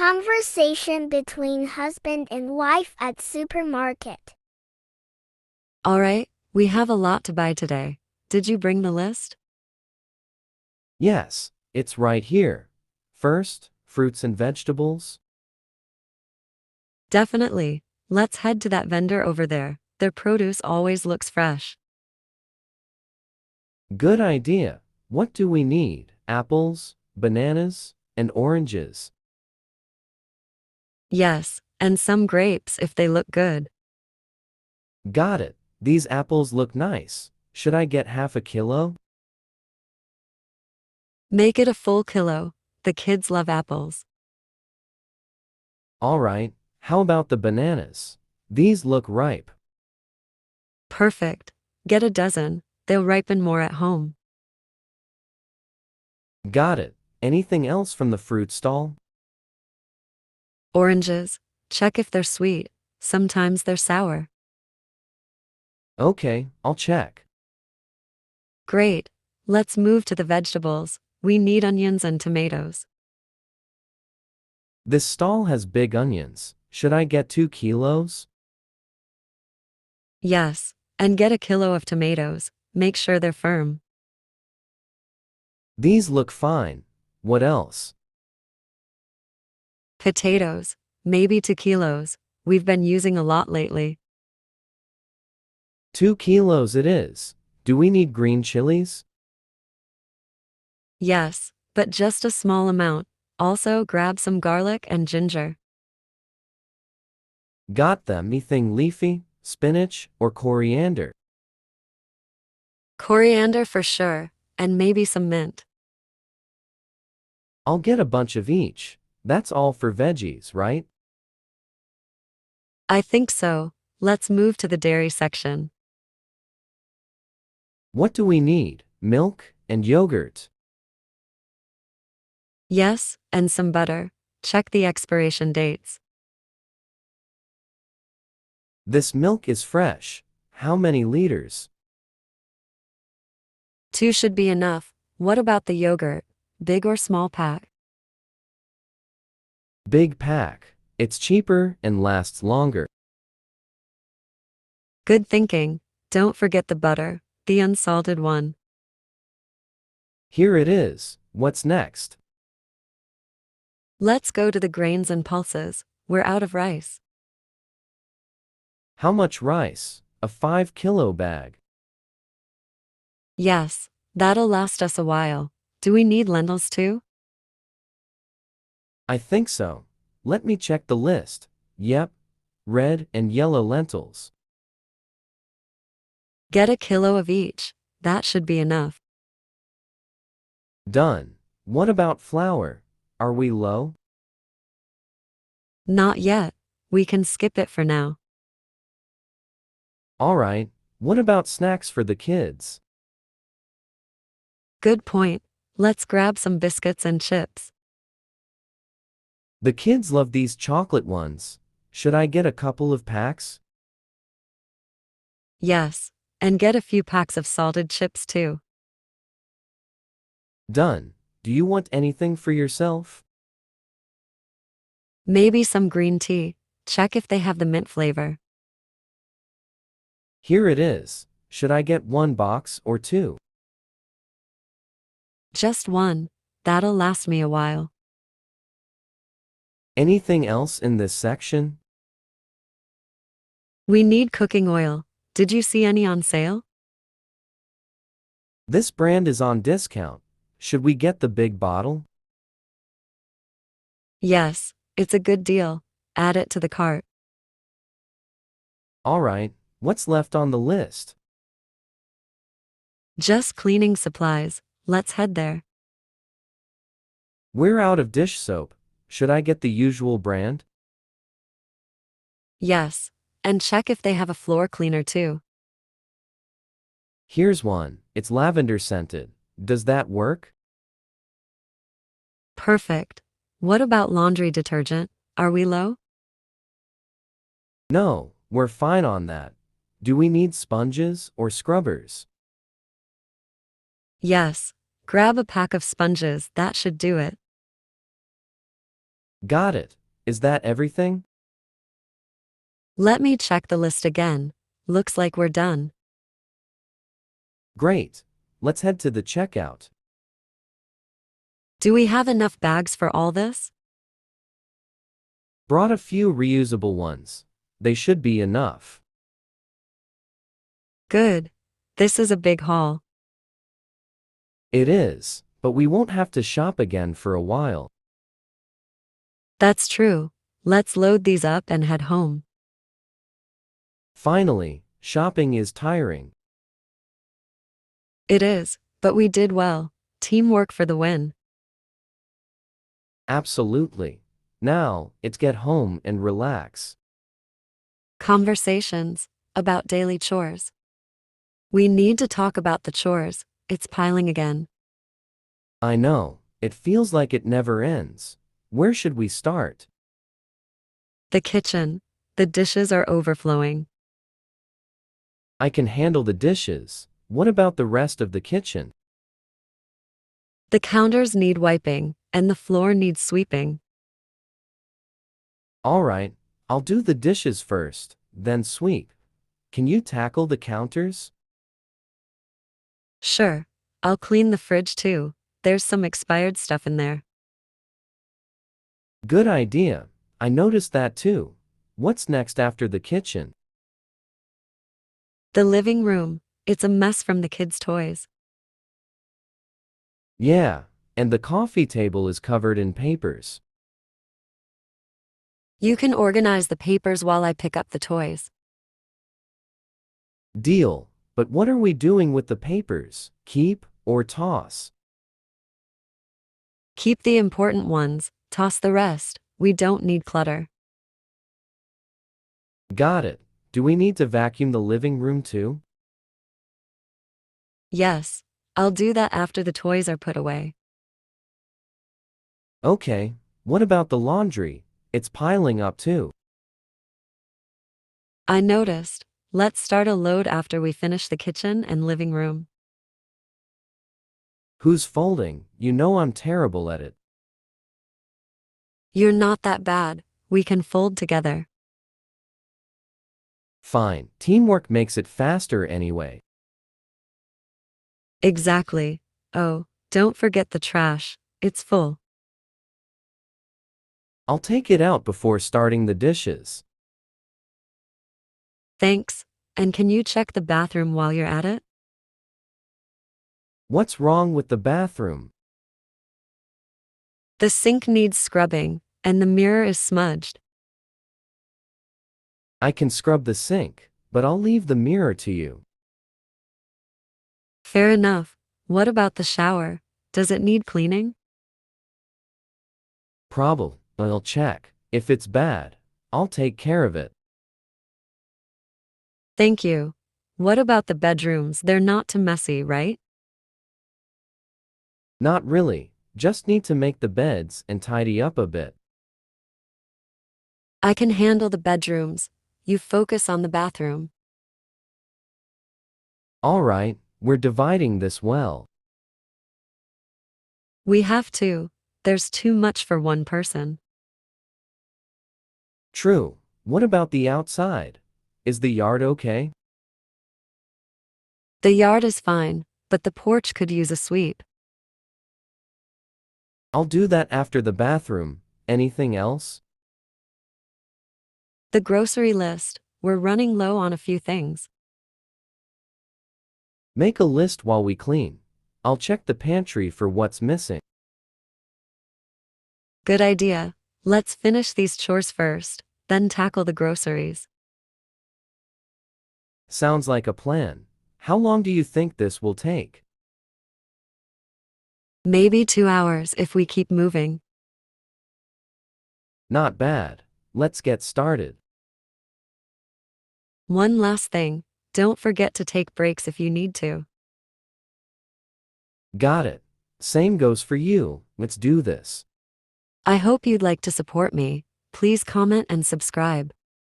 Conversation between husband and wife at supermarket. All right, we have a lot to buy today. Did you bring the list? Yes, it's right here. First, fruits and vegetables. Definitely. Let's head to that vendor over there. Their produce always looks fresh. Good idea. What do we need? Apples, bananas, and oranges. Yes, and some grapes if they look good. Got it. These apples look nice. Should I get half a kilo? Make it a full kilo. The kids love apples. All right. How about the bananas? These look ripe. Perfect. Get a dozen. They'll ripen more at home. Got it. Anything else from the fruit stall? Oranges. Check if they're sweet. Sometimes they're sour. Okay, I'll check. Great. Let's move to the vegetables. We need onions and tomatoes. This stall has big onions. Should I get 2 kilos? Yes, and get a kilo of tomatoes. Make sure they're firm. These look fine. What else? Potatoes. Maybe 2 kilos. We've been using a lot lately. 2 kilos it is. Do we need green chilies? Yes, but just a small amount. Also, grab some garlic and ginger. Got them. Anything leafy, spinach, or coriander? Coriander for sure, and maybe some mint. I'll get a bunch of each. That's all for veggies, right? I think so. Let's move to the dairy section. What do we need? Milk and yogurt. Yes, and some butter. Check the expiration dates. This milk is fresh. How many liters? 2 should be enough. What about the yogurt? Big or small pack? Big pack. It's cheaper and lasts longer. Good thinking. Don't forget the butter, the unsalted one. Here it is. What's next? Let's go to the grains and pulses. We're out of rice. How much rice? A 5-kilo bag. Yes, that'll last us a while. Do we need lentils too? I think so. Let me check the list. Yep. Red and yellow lentils. Get a kilo of each. That should be enough. Done. What about flour? Are we low? Not yet. We can skip it for now. All right. What about snacks for the kids? Good point. Let's grab some biscuits and chips. The kids love these chocolate ones. Should I get a couple of packs? Yes, and get a few packs of salted chips too. Done. Do you want anything for yourself? Maybe some green tea. Check if they have the mint flavor. Here it is. Should I get 1 box or 2? Just one. That'll last me a while. Anything else in this section? We need cooking oil. Did you see any on sale? This brand is on discount. Should we get the big bottle? Yes, it's a good deal. Add it to the cart. All right. What's left on the list? Just cleaning supplies. Let's head there. We're out of dish soap. Should I get the usual brand? Yes, and check if they have a floor cleaner too. Here's one. It's lavender scented. Does that work? Perfect. What about laundry detergent? Are we low? No, we're fine on that. Do we need sponges or scrubbers? Yes. Grab a pack of sponges. That should do it. Got it. Is that everything? Let me check the list again. Looks like we're done. Great. Let's head to the checkout. Do we have enough bags for all this? Brought a few reusable ones. They should be enough. Good. This is a big haul. It is, but we won't have to shop again for a while. That's true. Let's load these up and head home. Finally, shopping is tiring. It is, but we did well. Teamwork for the win. Absolutely. Now, it's get home and relax. Conversations about daily chores. We need to talk about the chores. It's piling again. I know, it feels like it never ends. Where should we start? The kitchen. The dishes are overflowing. I can handle the dishes. What about the rest of the kitchen? The counters need wiping, and the floor needs sweeping. All right, I'll do the dishes first, then sweep. Can you tackle the counters? Sure. I'll clean the fridge too. There's some expired stuff in there. Good idea. I noticed that too. What's next after the kitchen? The living room. It's a mess from the kids' toys. Yeah, and the coffee table is covered in papers. You can organize the papers while I pick up the toys. Deal. But what are we doing with the papers? Keep or toss? Keep the important ones, toss the rest. We don't need clutter. Got it. Do we need to vacuum the living room too? Yes, I'll do that after the toys are put away. Okay, what about the laundry? It's piling up too. I noticed. Let's start a load after we finish the kitchen and living room. Who's folding? You know I'm terrible at it. You're not that bad. We can fold together. Fine, teamwork makes it faster anyway. Exactly. Oh, don't forget the trash. It's full. I'll take it out before starting the dishes. Thanks. And can you check the bathroom while you're at it? What's wrong with the bathroom? The sink needs scrubbing, and the mirror is smudged. I can scrub the sink, but I'll leave the mirror to you. Fair enough. What about the shower? Does it need cleaning? Probably. I'll check. If it's bad, I'll take care of it. Thank you. What about the bedrooms? They're not too messy, right? Not really. Just need to make the beds and tidy up a bit. I can handle the bedrooms. You focus on the bathroom. All right, we're dividing this well. We have to. There's too much for one person. True. What about the outside? Is the yard okay? The yard is fine, but the porch could use a sweep. I'll do that after the bathroom. Anything else? The grocery list. We're running low on a few things. Make a list while we clean. I'll check the pantry for what's missing. Good idea. Let's finish these chores first, then tackle the groceries. Sounds like a plan. How long do you think this will take? Maybe 2 hours if we keep moving. Not bad. Let's get started. One last thing. Don't forget to take breaks if you need to. Got it. Same goes for you. Let's do this. I hope you'd like to support me. Please comment and subscribe.